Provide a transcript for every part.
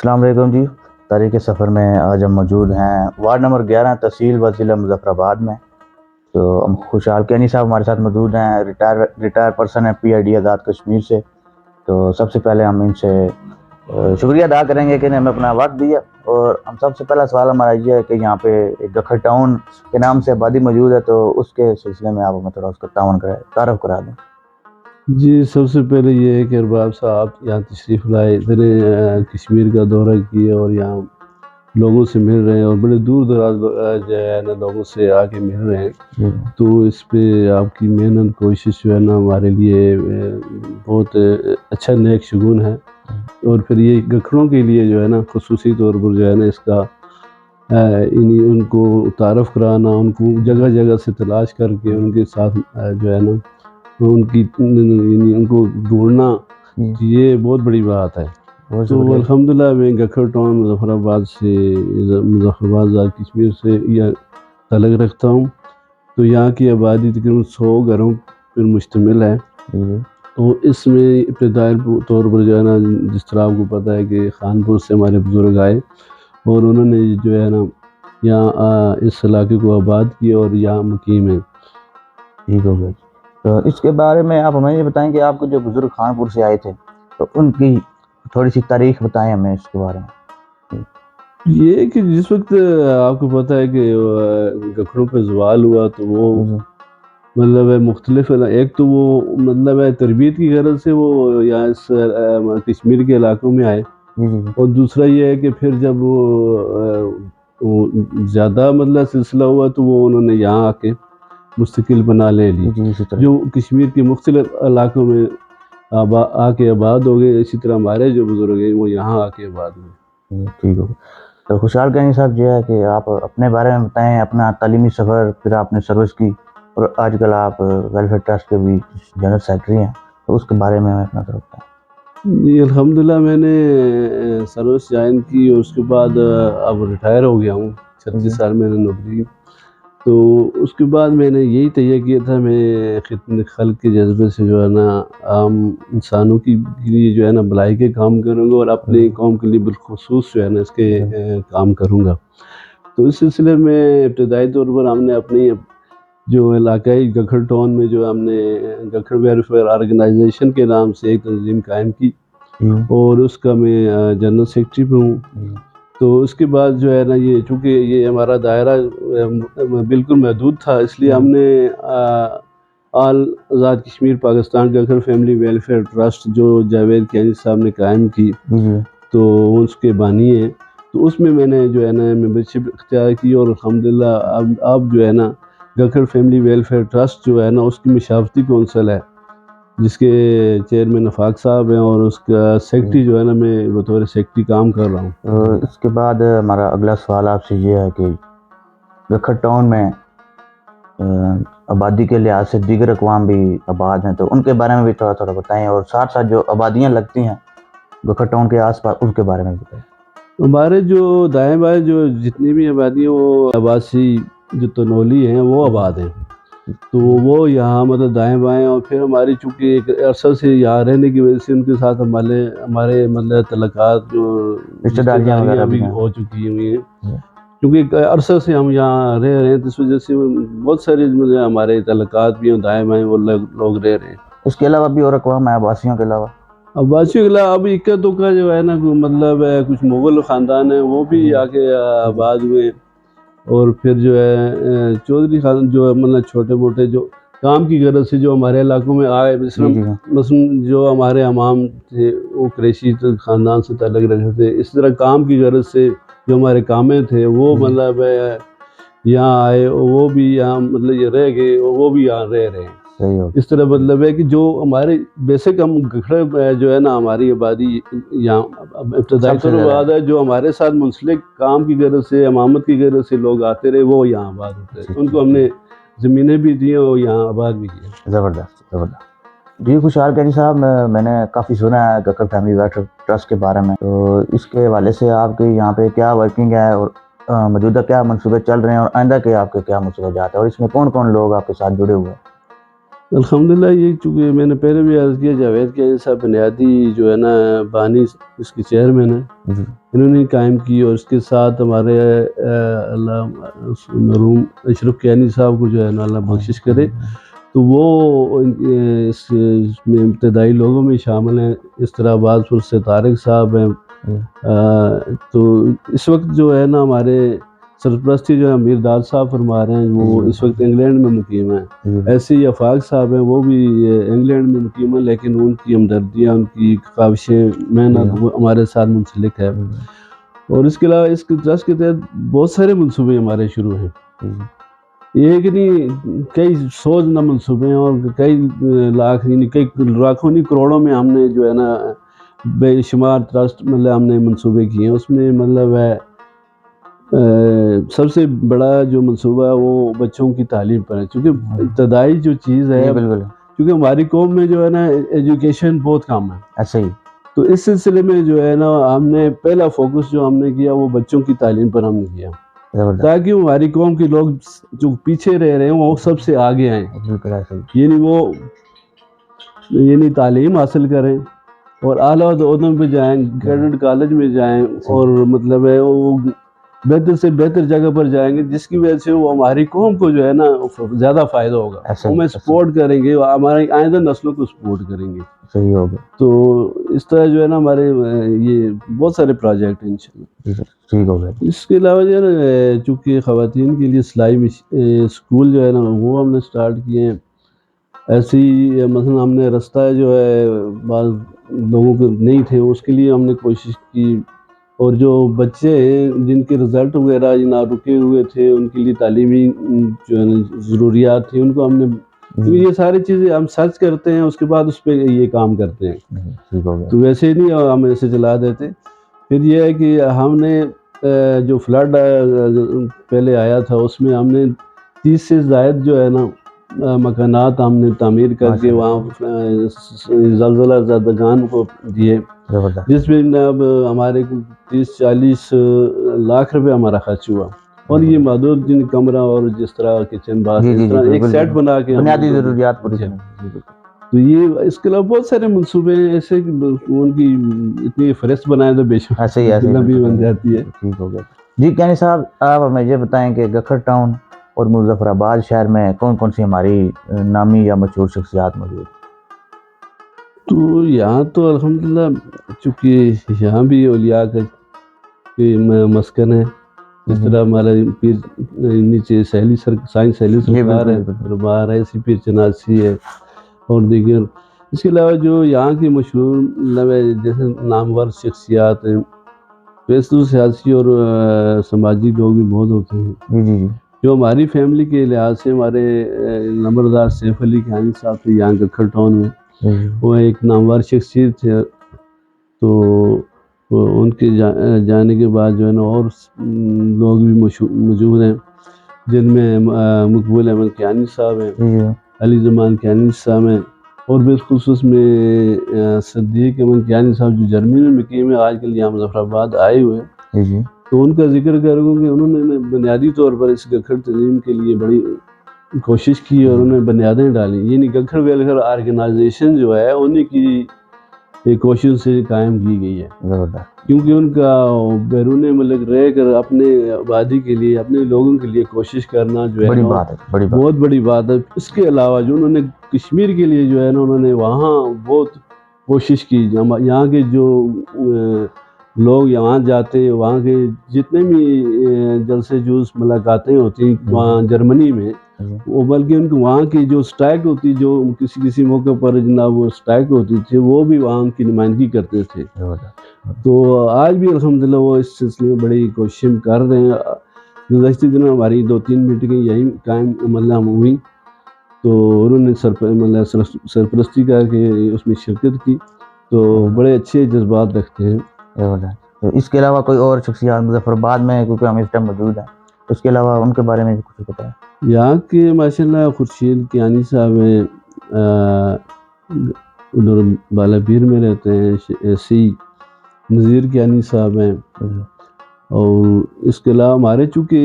السلام علیکم جی. تاریخ سفر میں آج ہم موجود ہیں وارڈ نمبر 11 تحصیل و ضلع مظفر آباد میں. تو ہم خوشحال کینی صاحب ہمارے ساتھ موجود ہیں, ریٹائر پرسن ہیں PID آزاد کشمیر سے. تو سب سے پہلے ہم ان سے شکریہ ادا کریں گے کہ انہیں ہمیں اپنا وقت دیا. اور ہم سب سے پہلا سوال ہمارا یہ ہے کہ یہاں پہ ایک گکھر ٹاؤن کے نام سے آبادی موجود ہے, تو اس کے سلسلے میں آپ ہمیں تھوڑا اس کا تعارف کرا دیں. جی, سب سے پہلے یہ ہے کہ ارباب صاحب یہاں تشریف لائے, ادھر کشمیر کا دورہ کیے اور یہاں لوگوں سے مل رہے ہیں اور بڑے دور دراز جو ہے نا لوگوں سے آ کے مل رہے ہیں. تو اس پہ آپ کی محنت کوشش جو ہے نا ہمارے لیے بہت اچھا نیک شگون ہے. اور پھر یہ گکھڑوں کے لیے جو ہے نا خصوصی طور پر جو ہے نا اس کا ان کو تعارف کرانا, ان کو جگہ جگہ سے تلاش کر کے ان کے ساتھ جو ہے نا ان کو ڈھونڈنا, یہ بہت بڑی بات ہے. تو الحمدللہ میں گکھر ٹاؤن مظفر آباد کشمیر سے یہ تعلق رکھتا ہوں. تو یہاں کی آبادی تقریباً 100 گھروں پر مشتمل ہے. تو اس میں ابتدائی طور پر جو ہے نا, جس طرح آپ کو پتہ ہے کہ خانپور سے ہمارے بزرگ آئے اور انہوں نے جو ہے نا یہاں اس علاقے کو آباد کیا اور یہاں مقیم ہیں. ٹھیک ہو گیا. تو اس کے بارے میں آپ ہمیں یہ بتائیں کہ آپ کو جو بزرگ خانپور سے آئے تھے تو ان کی تھوڑی سی تاریخ بتائیں ہمیں اس کے بارے میں. یہ کہ جس وقت آپ کو پتہ ہے کہ گکھڑوں پہ زوال ہوا تو وہ مطلب مختلف, ایک تو وہ مطلب تربیت کی غرض سے وہ یہاں اس کشمیر کے علاقوں میں آئے, اور دوسرا یہ ہے کہ پھر جب وہ زیادہ مطلب سلسلہ ہوا تو وہ انہوں نے یہاں آ کے مستقل بنا لے لی, جو کشمیر کے مختلف علاقوں میں آ کے آباد ہو گئے. اسی طرح ہمارے جو بزرگ ہیں وہ یہاں آ کے آباد ہوئے. ٹھیک ہو. تو خوشحال کینی صاحب جو ہے کہ آپ اپنے بارے میں بتائیں, اپنا تعلیمی سفر, پھر آپ نے سروس کی اور آج کل آپ ویلفیئر ٹرسٹ کے بھی جنرل سیکرٹری ہیں, تو اس کے بارے میں اپنا طرف بتائیں. جی, الحمدللہ میں نے سروس جوائن کی اور اس کے بعد اب ریٹائر ہو گیا ہوں. 36 سال میں نے نوکری کی. تو اس کے بعد میں نے یہی تیہ کیا تھا, میں خدمت خلق کے جذبے سے جو ہے نا عام انسانوں کی لیے جو ہے نا بھلائی کے کام کروں گا اور اپنی قوم کے لیے بالخصوص جو ہے نا اس کے کام کروں گا. تو اس سلسلے میں ابتدائی طور پر ہم نے اپنی جو علاقائی گکھر ٹاؤن میں جو ہم نے گکھر ویلفیئر آرگنائزیشن کے نام سے ایک تنظیم قائم کی اور اس کا میں جنرل سیکرٹری بھی ہوں. تو اس کے بعد جو ہے نا یہ چونکہ یہ ہمارا دائرہ بالکل محدود تھا, اس لیے ہم نے all Azad Kashmir Pakistan Gakhar family welfare trust جو جاوید کینی صاحب نے قائم کی, تو اس کے بانی ہیں. تو اس میں نے جو ہے نا ممبرشپ اختیار کی اور الحمدللہ اب جو ہے نا گکھر فیملی ویلفیئر ٹرسٹ جو ہے نا اس کی مشاورتی کونسل ہے, جس کے چیئرمین افاق صاحب ہیں, اور اس کا سیکرٹری جو ہے نا میں بطور سیکرٹری کام کر رہا ہوں. اس کے بعد ہمارا اگلا سوال آپ سے یہ ہے کہ گکھر ٹاؤن میں آبادی کے لحاظ سے دیگر اقوام بھی آباد ہیں, تو ان کے بارے میں بھی تھوڑا بتائیں, اور ساتھ ساتھ جو آبادیاں لگتی ہیں گکھر ٹاؤن کے آس پاس ان کے بارے میں بتائیں. ہمارے جو دائیں بائیں جو جتنی بھی آبادی ہیں وہ آبادی جو تنولی ہیں وہ آباد ہیں. تو وہ یہاں مطلب دائیں بائیں, اور پھر ہماری چونکہ ایک عرصہ سے یہاں رہنے کی وجہ سے ان کے ساتھ ہمارے مطلب تعلقات جو رشتہ داریاں بھی ہو چکی ہوئی ہیں, کیونکہ ایک عرصہ سے ہم یہاں رہ رہے ہیں, تو اس وجہ سے بہت سارے ہمارے تعلقات بھی ہیں دائیں بائیں وہ لوگ رہ رہے ہیں. اس کے علاوہ بھی اور اقوام ہیں آباسیوں کے علاوہ؟ عباسیوں کے علاوہ اب اکا دکا جو ہے نا مطلب کچھ مغل خاندان ہیں وہ بھی آ کے آباد ہوئے, اور پھر جو ہے چودھری خاندان جو مطلب چھوٹے موٹے جو کام کی غرض سے جو ہمارے علاقوں میں آئے, مثلاً جو ہمارے امام تھے وہ قریشی خاندان سے تعلق رکھتے تھے, اس طرح کام کی غرض سے جو ہمارے کامے تھے وہ مطلب یہاں آئے, وہ بھی یہاں مطلب یہ رہ گئے اور وہ بھی یہاں رہ رہے ہیں. اس طرح مطلب ہے کہ جو ہمارے بیسک ہم گکھڑے جو ہے نا ہماری آبادی یہاں ابتدائی طور پر آباد ہے, جو ہمارے ساتھ منسلک کام کی غرض سے امامت کی غرض سے لوگ آتے رہے وہ یہاں آباد ہوتے ہیں. ان کو ہم نے زمینیں بھی دی اور یہاں آباد بھی کیا. زبردست. جی خوشحال کینی صاحب, میں نے کافی سنا ہے گکھر فیملی ویلفیئر ٹرسٹ کے بارے میں, تو اس کے حوالے سے آپ کے یہاں پہ کیا ورکنگ ہے اور موجودہ کیا منصوبے چل رہے ہیں, اور آئندہ کے آپ کے کیا منصوبات ہیں, اور اس میں کون کون لوگ آپ کے ساتھ جڑے ہوئے ہیں؟ الحمدللہ یہ چونکہ میں نے پہلے بھی عرض کیا جاوید کیانی صاحب بنیادی جو ہے نا بانی اس کے چیئرمین ہیں، جی انہوں نے قائم کی، اور اس کے ساتھ ہمارے اللہ مرحوم اشرف کیانی صاحب کو جو ہے نا اللہ بخشش کرے، تو وہ اس میں ابتدائی لوگوں میں شامل ہیں. اس طرح آباد پور سے طارق صاحب ہیں. تو اس وقت جو ہے نا ہمارے سرپرستی جو ہے امیر داد صاحب فرما رہے ہیں، وہ اس وقت انگلینڈ میں مقیم ہیں. ایسے ہی افاق صاحب ہیں، وہ بھی انگلینڈ میں مقیم ہیں، لیکن ان کی ہمدردیاں، ان کی کاوشیں، محنت وہ ہمارے ساتھ منسلک ہے. اور اس کے علاوہ اس ٹرسٹ کے تحت بہت سارے منصوبے ہمارے شروع ہیں. یہ کہ نہیں کئی سوچ نہ منصوبے ہیں، اور کئی لاکھ یعنی کئی لاکھوں نہیں کروڑوں میں ہم نے جو ہے نا بے شمار ٹرسٹ مطلب ہم نے منصوبے کیے ہیں. اس میں مطلب ہے سب سے بڑا جو منصوبہ ہے وہ بچوں کی تعلیم پر ہے، چونکہ ابتدائی جو چیز ہے، بالکل کیونکہ ہماری قوم میں جو ہے نا ایجوکیشن بہت کم ہے. ایسے ہی تو اس سلسلے میں جو ہے نا ہم نے پہلا فوکس جو ہم نے کیا وہ بچوں کی تعلیم پر ہم نے کیا، تاکہ ہماری قوم کے لوگ جو پیچھے رہ رہے ہیں وہ سب سے آگے آئیں، یعنی وہ یعنی تعلیم حاصل کریں اور اعلیٰ عہدوں پہ جائیں، گورنمنٹ کالج میں جائیں، اور مطلب ہے وہ بہتر سے بہتر جگہ پر جائیں گے، جس کی وجہ سے وہ ہماری قوم کو جو ہے نا زیادہ فائدہ ہوگا. ہمیں سپورٹ کریں گے، ہماری آئندہ نسلوں کو سپورٹ کریں گے. صحیح ہو گیا. تو اس طرح جو ہے نا ہمارے یہ بہت سارے پروجیکٹ ہیں انشاءاللہ. ٹھیک ہو گیا. اس کے علاوہ جو ہے نا چونکہ خواتین کے لیے سلائی اسکول جو ہے نا وہ ہم نے سٹارٹ کیے ہیں. ایسے ہی مثلا ہم نے رستہ جو ہے بعض لوگوں کو نہیں تھے، اس کے لیے ہم نے کوشش کی، اور جو بچے ہیں جن کے رزلٹ وغیرہ نہ رکے ہوئے تھے ان کے لیے تعلیمی جو ہے نا ضروریات تھیں، ان کو ہم نے یہ ساری چیزیں ہم سرچ کرتے ہیں، اس کے بعد اس پہ یہ کام کرتے ہیں. تو ویسے نہیں ہم ایسے چلا دیتے. پھر یہ ہے کہ ہم نے جو فلڈ پہلے آیا تھا اس میں ہم نے 30 سے زائد جو ہے نا مکانات ہم نے تعمیر کر کے وہاں زلزلہ زدگان کو دیے، جس میں اب ہمارے 30-40 لاکھ روپے ہمارا خرچ ہوا. اور یہ محدود جن کمرہ اور جس طرح کچن باتھ اس طرح ایک سیٹ بنا کے بنیادی ضروریات پوری. تو یہ اس کے علاوہ بہت سارے منصوبے ہیں ایسے کہ ان کی اتنی فہرست بنائے تو بے شمار لمبی بن جاتی ہے. ٹھیک ہو گیا. جی کیانی صاحب، آپ ہمیں یہ بتائیں کہ گکھر ٹاؤن اور مظفر آباد شہر میں کون کون سی ہماری نامی یا مشہور شخصیات موجود ہیں؟ تو یہاں تو الحمدللہ چونکہ یہاں بھی اولیاء کا مسکن ہے، جس طرح ہمارا پیر نیچے سائنس سہیلی سرکار ہے، دربار ہے، اسی پیر چناسی ہے اور دیگر. اس کے علاوہ جو یہاں کی مشہور جیسے نامور شخصیات ہیں، ویسے سیاسی اور سماجی لوگ بھی بہت ہوتے ہیں. جو ہماری فیملی کے لحاظ سے ہمارے نمبردار سیف علی کیانی صاحب تھے یہاں گکھر ٹاؤن میں، وہ ایک نامور شخصیت تھے. تو ان کے جانے کے بعد جو ہے نا اور لوگ بھی موجود ہیں، جن میں مقبول احمد کیانی صاحب ہیں، علی زمان کیانی صاحب ہیں، اور بالخصوص میں صدیق احمد کیانی صاحب جو جرمنی میں مقیم ہے، آج کل یہاں مظفر آباد آئے ہوئے ہیں. تو ان کا ذکر کروں کہ انہوں نے بنیادی طور پر اس گکھر تنظیم کے لیے بڑی کوشش کی اور انہوں نے بنیادیں ڈالی. یعنی گکھر ویلفیئر آرگنائزیشن جو ہے انہی کی ایک کوشش سے قائم کی گئی ہے، کیونکہ ان کا بیرون ملک رہ کر اپنے آبادی کے لیے، اپنے لوگوں کے لیے کوشش کرنا جو ہے بہت بڑی بات ہے. اس کے علاوہ جو انہوں نے کشمیر کے لیے جو ہے نا انہوں نے وہاں بہت کوشش کی. یہاں کے جو لوگ یہاں جاتے، وہاں کے جتنے بھی جلسے جلوس ملاقاتیں ہوتی وہاں جرمنی میں، وہ بلکہ ان کو وہاں کی جو اسٹائک ہوتی، جو کسی موقع پر جناب وہ اسٹائک ہوتی تھی، وہ بھی وہاں ان کی نمائندگی کرتے تھے. تو آج بھی الحمدللہ وہ اس سلسلے میں بڑی کوششیں کر رہے ہیں. گزشتہ دنوں ہماری 2-3 میٹنگیں یہیں قائم مطلب ہوئی، تو انہوں نے سرپرستی کر کے اس میں شرکت کی. تو بڑے اچھے جذبات رکھتے ہیں. تو اس کے علاوہ کوئی اور شخصیات مظفر آباد میں کیونکہ ہم اس ٹائم موجود ہیں، اس کے علاوہ ان کے بارے میں کچھ بتائیں. یہاں کے ماشاءاللہ خورشید کیانی صاحب ہیں، ادھر بالا پیر میں رہتے ہیں. ایسی نذیر کیانی صاحب ہیں، اور اس کے علاوہ ہمارے چونکہ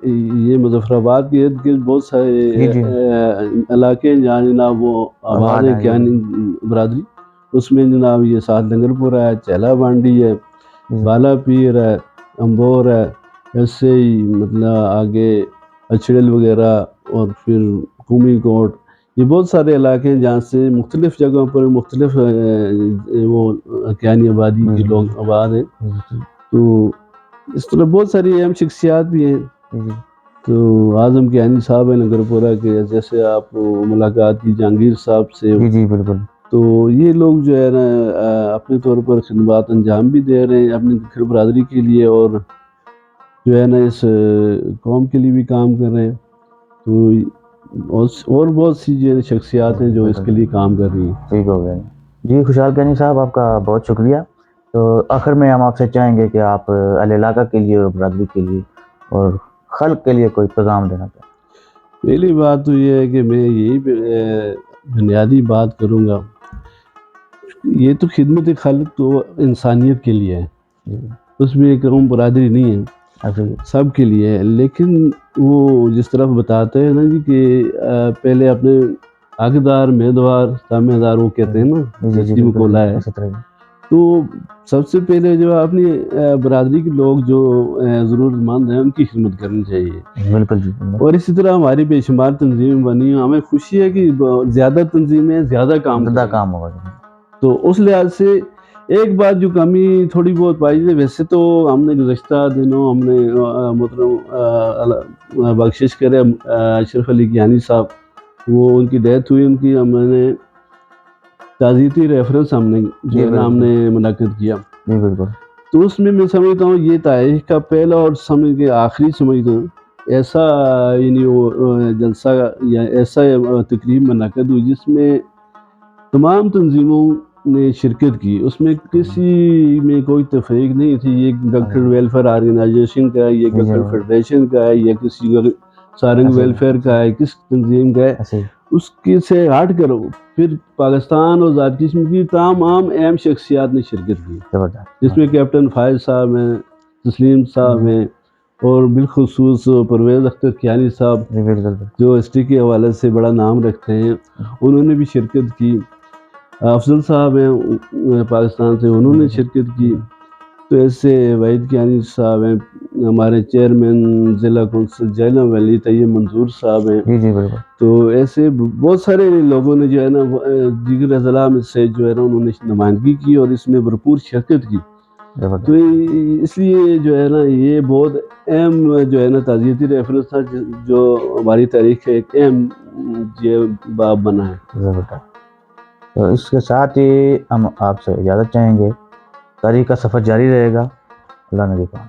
یہ مظفر آباد کے ارد گرد بہت جی جی سارے علاقے ہیں جہاں جناب وہ آباد ہیں کیانی برادری، اس میں جناب یہ ساتھ لنگر پورہ ہے، چہلا بانڈی ہے، بالا پیر ہے، امبور ہے، ایسے ہی مطلب آگے اچھڑل وغیرہ اور پھر قومی کوٹ، یہ بہت سارے علاقے ہیں جہاں سے مختلف جگہوں پر مختلف وہ کیانی آبادی کے لوگ آباد ہیں۔ تو اس طرح بہت ساری اہم شخصیات بھی ہیں۔ تو اعظم کیانی صاحب ہیں لنگر پورہ کے، جیسے آپ ملاقات کی جہانگیر صاحب سے، جی بالکل۔ تو یہ لوگ جو ہے نا اپنے طور پر خدمات انجام بھی دے رہے ہیں اپنی دکھر برادری کے لیے، اور جو ہے نا اس قوم کے لیے بھی کام کر رہے ہیں۔ تو اور بہت سی جو شخصیات ہیں جو اس کے لیے کام کر رہی ہیں۔ ٹھیک ہو گیا جی۔ خوشحال کیانی صاحب آپ کا بہت شکریہ۔ تو آخر میں ہم آپ سے چاہیں گے کہ آپ اہل علاقہ کے لیے اور برادری کے لیے اور خلق کے لیے کوئی پیغام دینا چاہیں۔ پہلی بات تو یہ ہے کہ میں یہی بنیادی بات کروں گا، یہ تو خدمت خلق تو انسانیت کے لیے ہے، اس میں ایک قوم برادری نہیں ہے، سب کے لیے ہے۔ لیکن وہ جس طرف بتاتے ہیں نا جی کہ پہلے اپنے حقدار میدوار سامعدار وہ کہتے ہیں نا، جیسی مقولہ ہے، تو سب سے پہلے جو اپنی برادری کے لوگ جو ضرورت مند ہیں ان کی خدمت کرنی چاہیے۔ بالکل جی۔ اور اسی طرح ہماری بے شمار تنظیمیں بنی ہیں، ہمیں خوشی ہے کہ زیادہ تنظیمیں زیادہ کام ہوگا۔ تو اس لحاظ سے ایک بات جو کمی تھوڑی بہت پائی ہے، ویسے تو ہم نے گزشتہ دنوں ہم نے محترم بخشش کرے اشرف علی کیانی صاحب، وہ ان کی ڈیتھ ہوئی، ان کی ہم نے تعزیتی ریفرنس ہم نے جو ہے نا ہم نے منعقد کیا۔ تو اس میں سمجھتا ہوں یہ تاریخ کا پہلا اور سمجھ کے آخری سمجھتا ہوں ایسا یعنی وہ جلسہ یا ایسا تقریب منعقد ہوئی جس میں تمام تنظیموں نے شرکت کی، اس میں کسی میں کوئی تفریق نہیں تھی، یہ گکھڑ ویلفیئر آرگنائزیشن کا ہے، یہ گکھڑ فیڈریشن کا ہے، یا کسی سارنگ ویلفیئر کا ہے، کس تنظیم کا ہے، اس کے سے ہٹ کر پھر پاکستان اور آزاد کشمیر کی تمام اہم شخصیات نے شرکت کی، جس میں کیپٹن فائز صاحب ہیں، تسلیم صاحب ہیں، اور بالخصوص پرویز اختر کیانی صاحب جو ہسٹری کے حوالے سے بڑا نام رکھتے ہیں، انہوں نے بھی شرکت کی۔ افضل صاحب ہیں پاکستان سے، انہوں نے شرکت کی۔ تو ایسے وحید کیانی صاحب ہیں، ہمارے چیئرمین ضلع کونسل جہلم ویلی طیب منظور صاحب ہیں۔ تو ایسے بہت سارے لوگوں نے جو ہے نا دیگر اضلاع میں سے جو ہے نا انہوں نے نمائندگی کی اور اس میں بھرپور شرکت کی۔ تو اس لیے جو ہے نا یہ بہت اہم جو ہے نا تعزیتی ریفرنس تھا جو ہماری تاریخ کا ایک اہم باب بنا ہے۔ تو اس کے ساتھ ہی ہم آپ سے اجازت چاہیں گے، تاریخ کا سفر جاری رہے گا۔ اللہ نگہبان۔